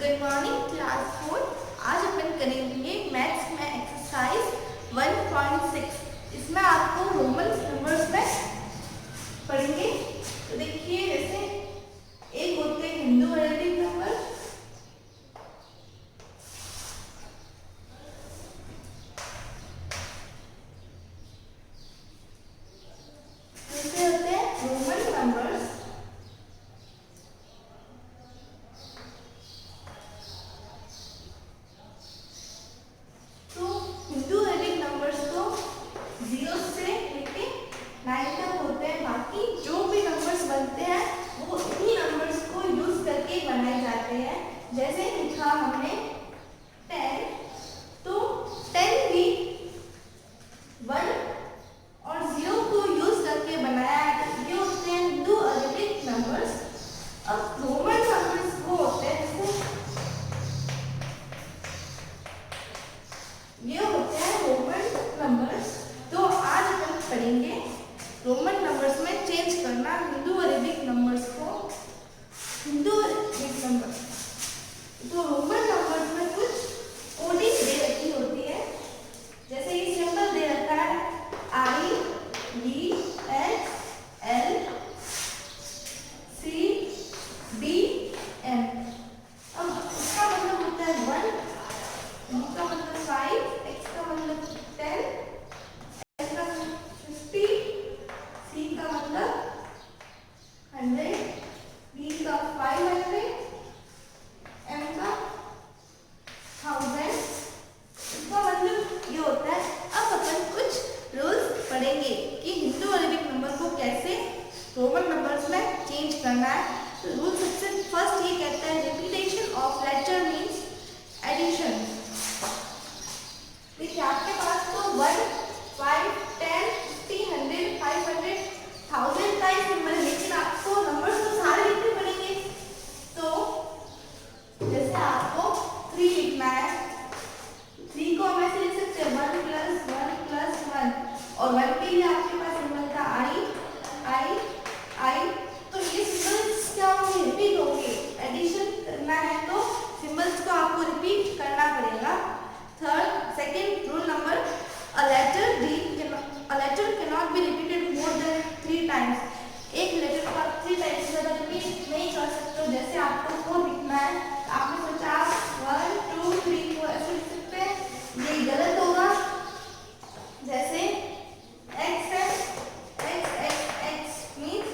Good morning class 4। आज अपन करेंगे maths में एक्सरसाइज 1.6। इसमें आपको रोमन नंबर्स में पढ़ेंगे। तो देखिए, जैसे एक होते हैं हिंदू अरेबिक नंबर, दूसरे होते हैं Roman numbers, Hindu Arabic numbers को 0 से लेके 9 तक होते हैं। बाकी जो भी नंबर्स बनते हैं वो इन्हीं नंबर्स को यूज करके बनाए जाते हैं। जैसे लिखा हमने 10, तो 10 भी 1 और 0 को यूज करके बनाया है। ये होते हैं हिंदू अरेबिक नंबर्स। अब रोमन नंबर्स वो होते हैं, ये होते हैं रोमन नंबर्स। तो आज हम पढ़ेंगे रोमन नंबर्स में चेंज करना हिंदू अरेबिक नंबर्स को। हिंदू अरेबिक नंबर, तो रोमन नंबर्स में कुछ कोडिंग दे रखी होती है। जैसे ये सिंबल दे रखा है I, V, X, L, C, D, M। अब इसका मतलब होता है 1, U का मतलब 5, X का मतलब 10, L का मतलब 50, C का मतलब 100, D का 500, M का 1000। इसका मतलब ये होता है। अब अपन कुछ रूल्स पढ़ेंगे कि हिंदू अरेबिक नंबर को कैसे रोमन नंबर्स में चेंज करना है। तो रूल सबसे फर्स्ट ये कहता है repetition of letter means addition. देखिए, आपके पास तो 1, 5, 10, 50, 100, 500, 1000 का ही सिंबल है, लेकिन आपको नंबर्स तो सारे लिखने पड़ेंगे। तो जैसे आपको 3 लिखना है, 3 को हम ऐसे लिख सकते हैं 1 + 1 + 1, और 1 के लिए आपके पास सिंबल था I। तो ये सिंबल्स क्या होंगे? रिपीट होंगे। एडिशन करना है तो सिंबल्स को आपको रिपीट करना पड़ेगा। Second rule number, a letter cannot be repeated more than 3 times। एक लेटर को आप 3 टाइम्स से ज़्यादा रिपीट नहीं कर सकते हो। जैसे आपको 4 लिखना है, आपने सोचा 1, 2, 3, 4 ऐसे लिख सकते हैं, ये गलत होगा। जैसे x है, x मीन्स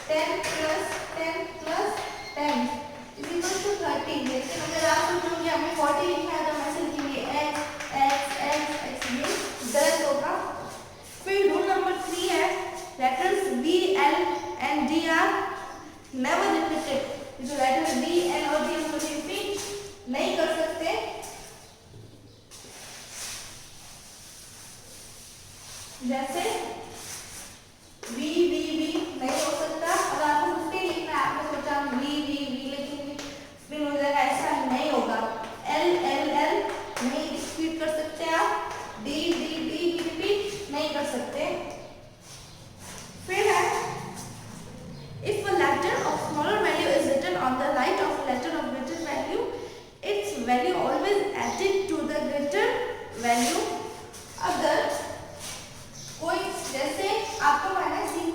10 + 10 + 10 = 30। लेकिन अगर आप सोचोगे हमें 40 लिखना है तो हम ऐसे लिखेंगे x, ये गलत होगा। फिर रूल नंबर 3 है letters B, L and D are never repeated। जो लेटर्स B, L और D हम रिपीट नहीं कर सकते। जैसे V नहीं हो सकता। अगर आपको 50 लिखना है, आपने सोचा V लेकिन स्पेलिंग हो जाएगा, ऐसा नहीं होगा। L नहीं रिपीट कर सकते आप। D भी रिपीट नहीं कर सकते। फिर है if a letter of smaller value is written on the right of a letter of greater value, its value always added to the greater value। अगर कोई, जैसे आपको माना 3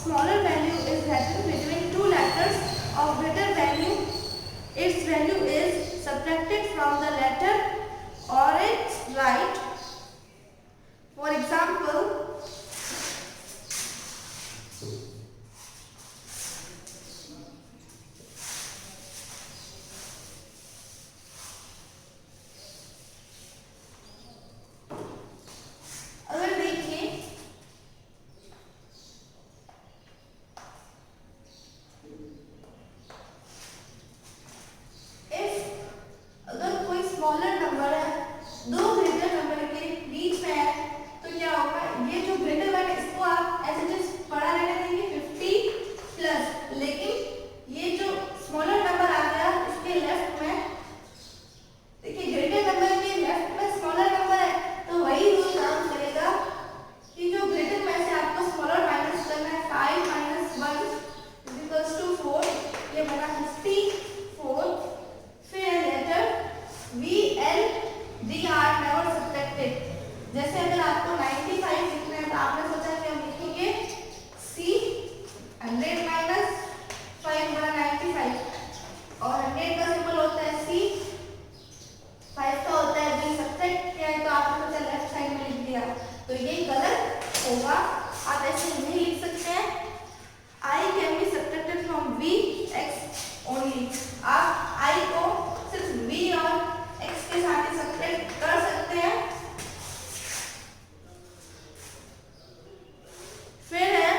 smaller value is written between two letters of greater value, its value is subtracted from the letter or its right. For example, अगर देखिए अगर कोई smaller number है, दो ग्रेटर नंबर के बीच में है, तो क्या होगा, ये जो ग्रेटर वन है इसको आप ऐसे जस्ट पढ़ा रहने देंगे 50 प्लस, लेकिन ये जो स्मॉलर नंबर आ गया इसके लेफ्ट में, देखिए ग्रेटर नंबर के लेफ्ट में स्मॉलर नंबर है, तो वही रूल काम करेगा कि जो ग्रेटर में से आपको स्मॉलर माइनस करना है, 5 माइनस 1 इक्वल्स टू 4, ये बना 54। फिर letter V L D are never subtracted, जैसे अगर आपको 95 लिखना है तो आपने सोचा कि हम लिखेंगे सी 100 माइनस 5 बना 95, और 100 का सिंबल होता है सी, 5 का होता है बी, सब्ट्रैक्ट किया है तो आपने सोचा लेफ्ट साइड में लिख दिया, तो ये गलत होगा। आप ऐसे नहीं लिख सकते हैं, I can be subtracted from V x only, आप I को सिर्फ V और x के साथ ही सब्ट्रैक्ट कर सकते हैं। फिर है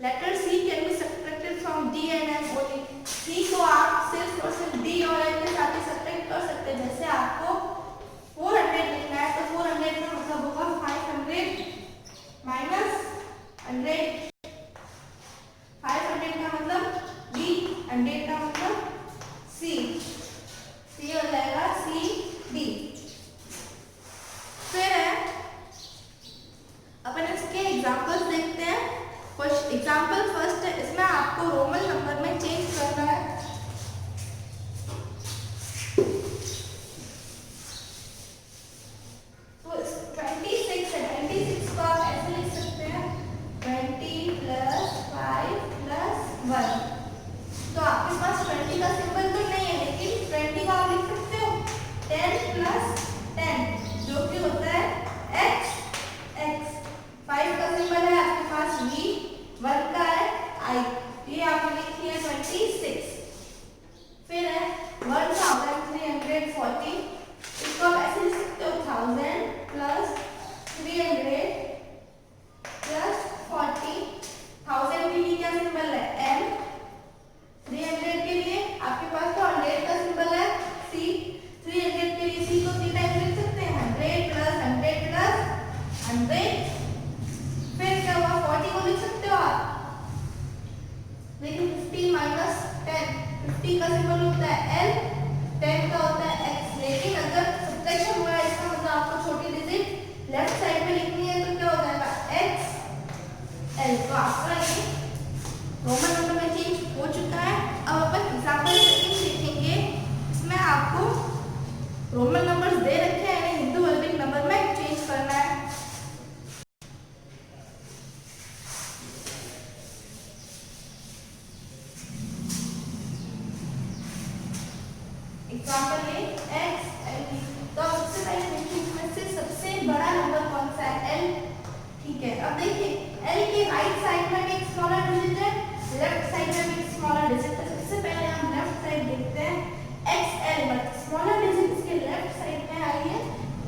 letter C can be subtracted from D and M only, C को आप सिर्फ और सिर्फ D और M के साथ ही सब्ट्रैक्ट कर सकते हैं। जैसे आपको 400 लिखना है तो 400 का मतलब होगा 500 माइनस 100, 500 का मतलब B, 100 का मतलब C, C हो जाएगा C D। फिर है अपन इसके एग्जांपल्स देखते हैं। एग्जांपल फर्स्ट है, इसमें आपको रोमन नंबर में चेंज करना है। तो 26 है, 26 को आप ऐसे लिख सकते हैं 20 प्लस 5 प्लस 1, तो आपके पास 20 का सिंबल तो नहीं है, लेकिन 20 का आप लिख सकते हो 10 प्लस 10 जो कि होता है x, x 5 का सिंबल है आपके पास v, 1 का है i, ये आपने लिख दिया 26। फिर है 1340, इसको आप ऐसे लिख सकते हो 1000 प्लस 300 प्लस 40, 1000 के लिए क्या सिंबल है m, 300 के लिए आपके पास तो 100 का सिंबल है c, 300 के लिए c को 3 टाइम लिख सकते हैं 100 प्लस 100 प्लस 100। फिर क्या हुआ, 40 को लिख सकते हो आप, लेकिन 50 माइनस 10, 50 का सिंबल होता है l, 10 का होता है x, लेकिन अगर सब्ट्रैक्शन हुआ है इसका मतलब आपको छोटी डिजिट लेफ्ट साइड में लिखनी है, तो क्या हो जाएगा x l, तो आपका ये रोमन नंबर में चेंज हो चुका है। अब अपन एग्जांपल सेकंड लिखेंगे, इसमें आपको रोमन नंबर्स दे रखे हैं, इन्हें हिंदू अरबिक नंबर में चेंज करना है। एग्जांपल है x l, तो सबसे पहले देखिए इसमें से सबसे बड़ा नंबर कौन सा है l, ठीक है। अब देखिए l के राइट साइड में एक स्मॉलर डिजिट है, लेफ्ट साइड में एक स्मॉलर डिजिट है। सबसे पहले हम लेफ्ट साइड देखते हैं xl, मतलब स्मॉलर डिजिट इसके लेफ्ट साइड में आई है,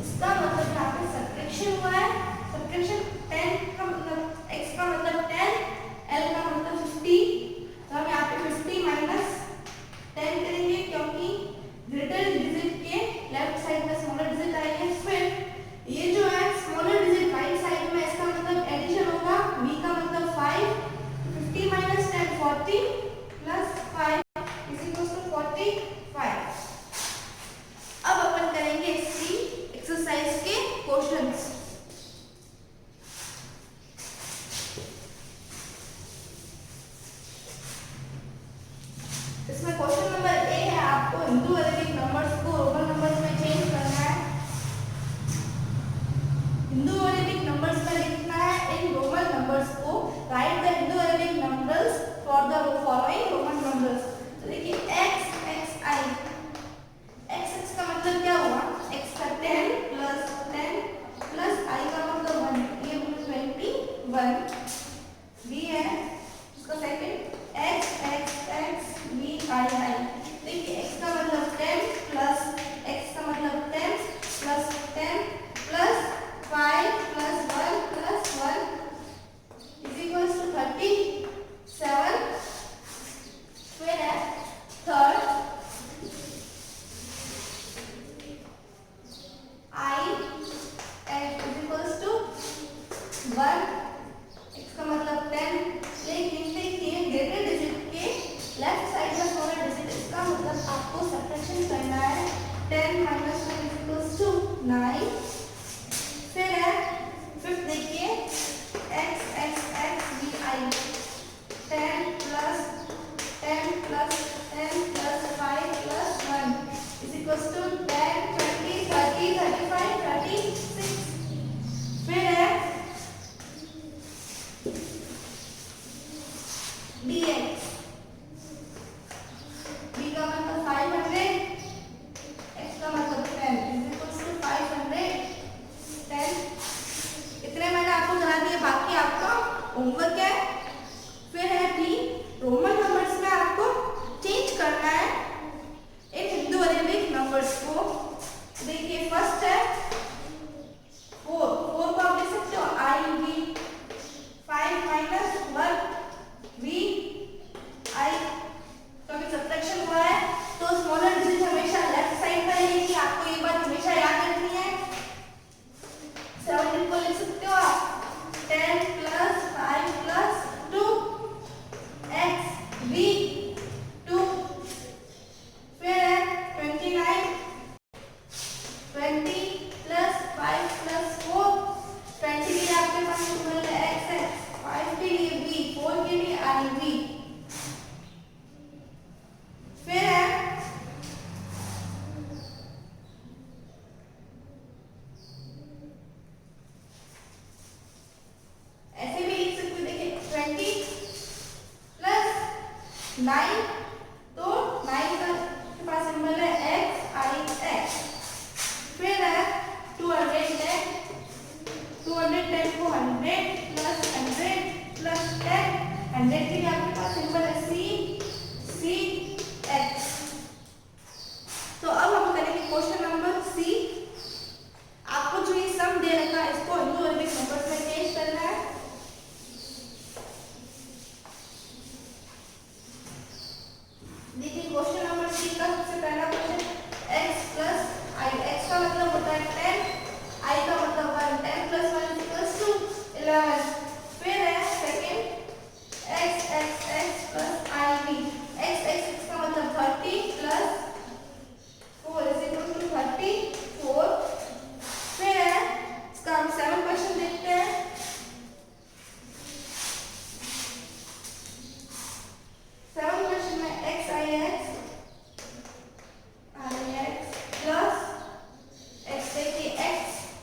इसका मतलब यहाँ पे सब्ट्रैक्शन हुआ है। सब्ट्रैक्शन 10 का मतलब x का मतलब 10, l का मतलब 50, तो हम यहाँ पे 50 माइनस 10 करेंगे क्योंकि ग्रेटर डिजिट के लेफ्ट साइड में स्मॉलर डिजिट आई है। फिर ये जो है स्मॉलर डिजिट राइट साइड में, इसका मतलब एडिशन होगा, v का मतलब 5, 50 minus 10 40 plus 5 is equal to 45। अब अपन करेंगे इसी एक्सरसाइज के क्वेश्चंस। 1 बी है, उसका second x x x b i i। देखिए x का मतलब 10 प्लस x का मतलब 10 plus 10 plus 5 plus 1 plus 1 is equal to 37। फिर है third I is equal to 1, x का मतलब 10। लेकिन देखिए ग्रेटर डिजिट के लेफ्ट साइड में स्मॉलर डिजिट, इसका मतलब आपको सब्ट्रैक्शन करना है। 10 माइनस 1 इज इक्वल टू 9। फिर है फिफ्थ, देखिए x x x b i 10 plus 10 plus 10 plus 5 plus 1 is equal to 10 20 30 35 36। फिर है dx, b का मतलब 500, x का मतलब 10 इज इक्वल टू 510। इतने मैंने आपको करा दिए, बाकी आपका होमवर्क है। फिर है डी, रोमन नंबर्स में आपको चेंज करना है इन हिंदू अरेबिक नंबर्स को। देखिए फर्स्ट है 4 को आप देख सकते हो आई वी, 5 माइनस 1 वी आई। तो अभी सब्ट्रैक्शन हुआ है तो स्मॉलर डिजिट हमेशा लेफ्ट साइड पर रहेगी, आपको ये बात हमेशा याद रखनी है। 17 को लिख सकते हो आप 10 प्लस 5 प्लस 2 x v 2। फिर है 29 20 प्लस 5 प्लस 4 20 के लिए आपके पास सिंबल है x है, 5 के लिए v, 4 के लिए i v। फिर है ऐसे भी लिख सकते हो, देखिए 20 प्लस 9, तो 9 का पास सिंबल है x i x। फिर है 210 को 100 प्लस 100 प्लस 10, 100 के लिए आपके पास सिंबल है c x। तो अब हम करेंगे क्वेश्चन नंबर सी। आपको जो ये सम दे रखा है इसको हिंदू अरबिक नंबर्स में चेंज करना है। देखिए क्वेश्चन नंबर सी का सबसे पहला question x plus i, x का मतलब होता है 10, i का मतलब 1, 10 प्लस 1 इज इक्वल टू 11। फिर है second x x x plus i v, x x x का मतलब 30 प्लस 4 इज इक्वल टू 34। फिर है इसका हम 7 क्वेश्चन देखते हैं। 7 क्वेश्चन में x i x plus x, देखिए x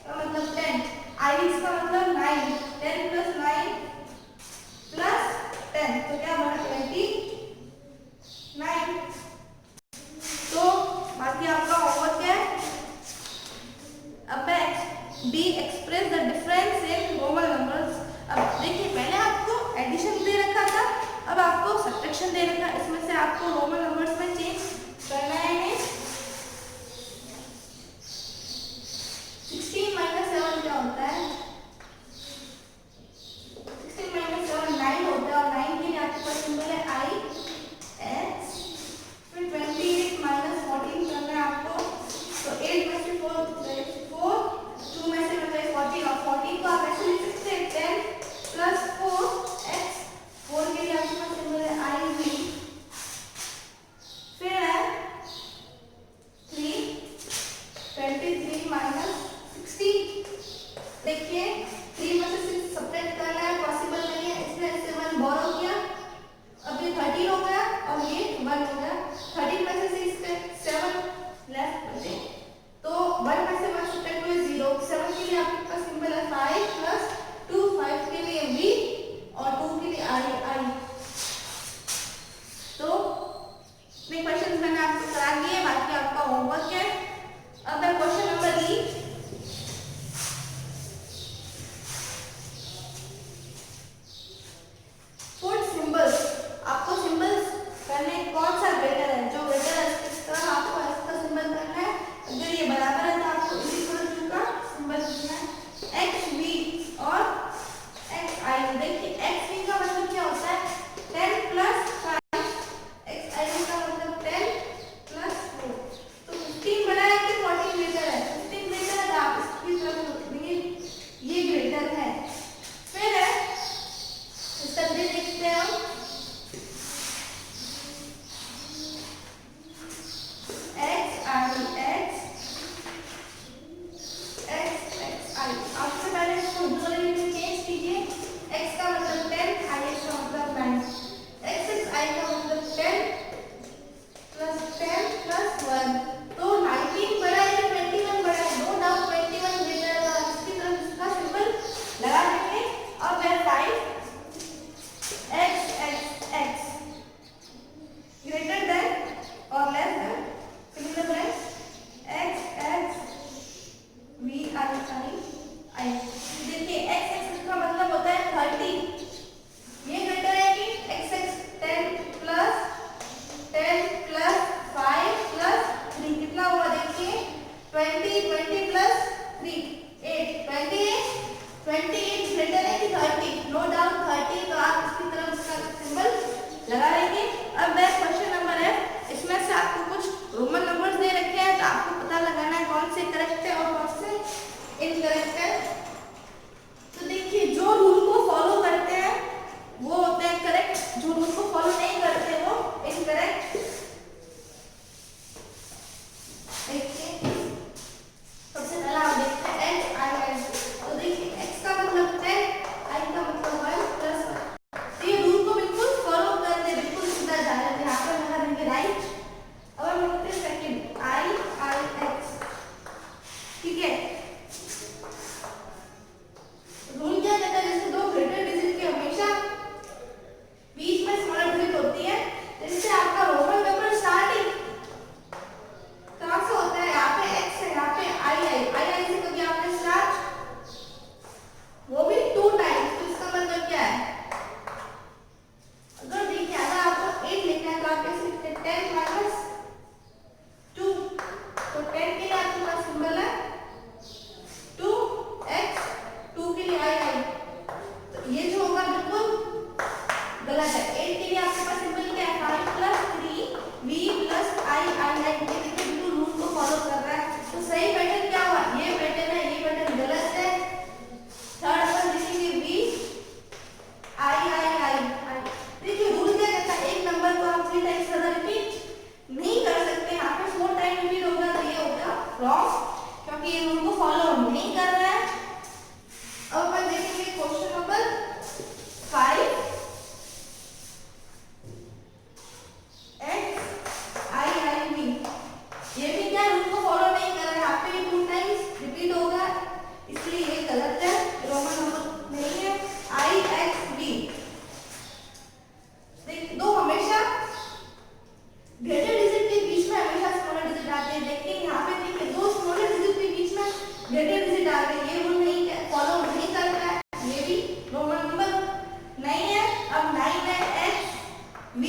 का मतलब 10, i का मतलब 9, 10 प्लस 9 प्लस 10 तो क्या बना 29। तो बाकी आपका होमवर्क है। अब be express the difference in Roman numbers. अब देखिए पहले आपको एडिशन दे रखा था, अब आपको सब्ट्रैक्शन दे रखा है, इसमें से आपको रोमन नंबर्स में चेंज करना है। 16 माइनस 7 क्या होता है? 16 माइनस 7 9 होता है, और 9 के लिए आपके पास सिंबल है आई एक्स। फिर 28 माइनस 14 करना है आपको, तो 8 में से 4 4, 2 में से 14, और 14 को आप ऐसे लिख सकते हैं 10 प्लस 4 x, 4 के लिए आपके पास सिंबल है आई वी। फिर है 5। देखिए एक्स वी का मतलब क्या होता है 10 प्लस 5, एक्स आई वी का मतलब 10 प्लस 4। तो 15 बड़ा है कि 14 ग्रेटर है? 15 ग्रेटर है, तो आप इसकी तरफ देखिए ये ग्रेटर है। फिर है इसका देखते हैं हम एक्स आई एक्स एक्स एक्स आई। आपसे पहले इसको डोमेन में चेंज कीजिए। x का मतलब 10, i x का मतलब 9। x x i का मतलब 10 प्लस 1। तो 19 बड़ा है या 21 बड़ा है? नो डाउट 21 ग्रेटर है। इसकी तरफ इसका सिंबल लगा देंगे। अब verify x x x greater than और लेस देन सिमिलर है x x v i i i। देखिए x x का मतलब होता है 30। ये ग्रेटर है कि x x 10 प्लस 5 प्लस 3 कितना हुआ? देखिए 20 प्लस 3 8 28 ग्रेटर है कि 30? No doubt 30। तो आप इसकी तरफ इसका सिंबल लगा लेंगे। अब नेक्स्ट क्वेश्चन नंबर है, इसमें से आपको कुछ रोमन नंबर्स दे रखे हैं, तो आपको पता लगाना है कौन से करेक्ट है और कौन से इनकरेक्ट है। तो देखिए जो रूल को फॉलो करते हैं वो होते हैं करेक्ट, जो रूल को फॉलो नहीं करते वो इनकरेक्ट। देखिए सबसे पहला हम देखते हैं x i i। तो देखिए x का मतलब 10, i का मतलब 1 प्लस 1। तो ये रूल को बिल्कुल फॉलो कर दे, बिल्कुल सीधा जा रहे हैं। यहाँ पर लगा देंगे राइट। अब हम लिखते हैं सेकंड i x। ठीक है, रूल क्या कहता है? जैसे दो ग्रेटर डिजिट के हमेशा बीच में स्मॉलर डिजिट होती है, जिससे आपका रोमन नंबर स्टार्टिंग कहां से होता है? यहाँ पे x है, यहाँ पे i से कभी आपने स्टार्ट, वो भी 2 टाइम्स। तो इसका मतलब क्या है? अगर देखिए अगर आपको 8 लिखना है तो आप कैसे लिखते हैं? 10 माइनस 2। तो 10 के लिए आपके पास सिंबल है 2x, 2 के लिए i। तो ये जो होगा बिल्कुल गलत है। 8 के लिए आपके पास सिंबल क्या है? 5 प्लस 3 v प्लस i ये देखिए बिल्कुल रूल को फॉलो कर रहा है। तो सही पैटर्न क्या हुआ? ये पैटर्न है, ये पैटर्न गलत है। थर्ड अपन लिखेंगे v i। देखिए रूल क्या कहता है? एक नंबर को आप 3 टाइम्स ज्यादा रिपीट नहीं कर सकते। यहाँ पे 4 टाइम रिपीट होगा तो ये होगा रॉन्ग, क्योंकि ये रूल को फॉलो नहीं कर रहा है। अब अपन देखेंगे question number 5, x i v। ये भी क्या रूल को फॉलो नहीं कर रहा है, यहाँ पे भी 2 टाइम्स रिपीट होगा, इसलिए ये गलत है, रोमन नंबर नहीं है। i x v देखिए दो हमेशा ग्रेटर डिजिट के बीच में हमेशा स्मॉलर डिजिट आते हैं, लेकिन यहाँ पे देखिए दो स्मॉलर डिजिट के बीच में ग्रेटर डिजिट आ गए। ये रूल नहीं फॉलो नहीं करता है, ये भी रोमन नंबर नहीं है। अब 9 है x v